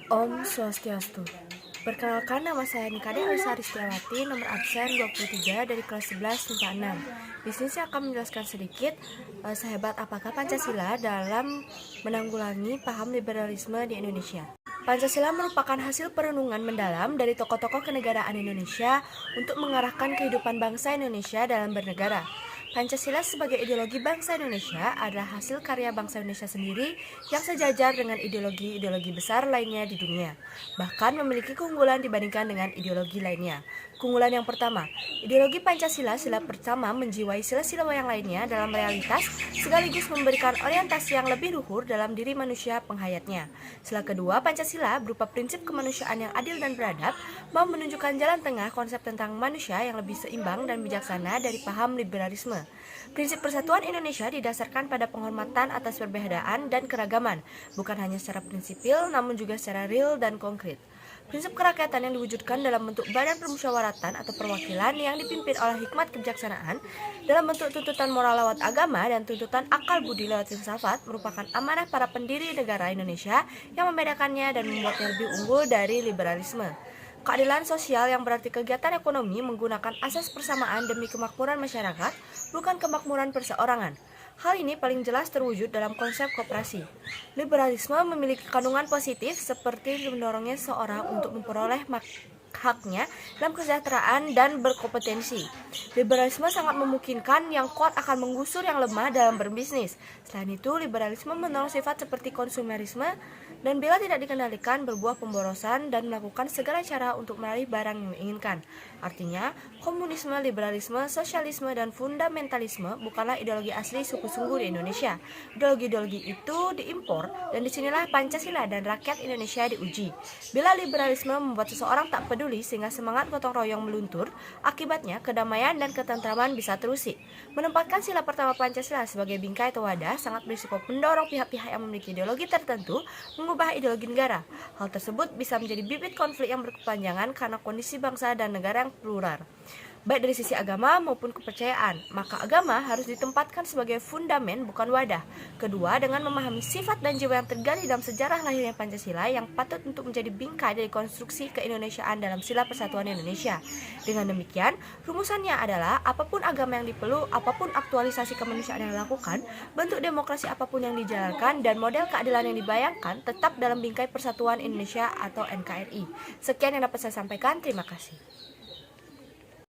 Om Swastiastu. Perkenalkan, nama saya Nikade Alisari Setiawati, nomor absen 23 dari kelas 11 MIPA 6. Di sini saya akan menjelaskan sedikit sehebat apakah Pancasila dalam menanggulangi paham liberalisme di Indonesia. Pancasila merupakan hasil perenungan mendalam dari tokoh-tokoh kenegaraan Indonesia untuk mengarahkan kehidupan bangsa Indonesia dalam bernegara. Pancasila sebagai ideologi bangsa Indonesia adalah hasil karya bangsa Indonesia sendiri yang sejajar dengan ideologi-ideologi besar lainnya di dunia, bahkan memiliki keunggulan dibandingkan dengan ideologi lainnya. Keunggulan yang pertama, ideologi Pancasila sila pertama menjiwai sila-sila yang lainnya dalam realitas sekaligus memberikan orientasi yang lebih luhur dalam diri manusia penghayatnya. Sila kedua, Pancasila berupa prinsip kemanusiaan yang adil dan beradab, mau menunjukkan jalan tengah konsep tentang manusia yang lebih seimbang dan bijaksana dari paham liberalisme. Prinsip persatuan Indonesia didasarkan pada penghormatan atas perbedaan dan keragaman, bukan hanya secara prinsipil namun juga secara real dan konkret. Prinsip kerakyatan yang diwujudkan dalam bentuk badan permusyawaratan atau perwakilan yang dipimpin oleh hikmat kebijaksanaan dalam bentuk tuntutan moral lewat agama dan tuntutan akal budi lewat filsafat merupakan amanah para pendiri negara Indonesia yang membedakannya dan membuatnya lebih unggul dari liberalisme. Keadilan sosial yang berarti kegiatan ekonomi menggunakan asas persamaan demi kemakmuran masyarakat, bukan kemakmuran perseorangan. Hal ini paling jelas terwujud dalam konsep koperasi. Liberalisme memiliki kandungan positif seperti mendorongnya seorang untuk memperoleh haknya dalam kesejahteraan dan berkompetensi. Liberalisme sangat memungkinkan yang kuat akan menggusur yang lemah dalam berbisnis. Selain itu, liberalisme mendorong sifat seperti konsumerisme dan bila tidak dikendalikan berbuah pemborosan dan melakukan segala cara untuk meraih barang yang diinginkan. Artinya, komunisme, liberalisme, sosialisme, dan fundamentalisme bukanlah ideologi asli suku sungguh di Indonesia. Ideologi-ideologi itu diimpor dan disinilah Pancasila dan rakyat Indonesia diuji. Bila liberalisme membuat seseorang tak peduli sehingga semangat gotong royong meluntur, akibatnya kedamaian dan ketentraman bisa terusik. Menempatkan sila pertama Pancasila sebagai bingkai atau wadah sangat berisiko mendorong pihak-pihak yang memiliki ideologi tertentu mengubah ideologi negara. Hal tersebut bisa menjadi bibit konflik yang berkepanjangan karena kondisi bangsa dan negara yang plural, baik dari sisi agama maupun kepercayaan. Maka agama harus ditempatkan sebagai fundamen bukan wadah. Kedua, dengan memahami sifat dan jiwa yang tergali dalam sejarah lahirnya Pancasila yang patut untuk menjadi bingkai dari konstruksi keindonesiaan dalam sila persatuan Indonesia. Dengan demikian, rumusannya adalah apapun agama yang dipeluk, apapun aktualisasi kemanusiaan yang dilakukan, bentuk demokrasi apapun yang dijalankan, dan model keadilan yang dibayangkan tetap dalam bingkai persatuan Indonesia atau NKRI. Sekian yang dapat saya sampaikan, terima kasih.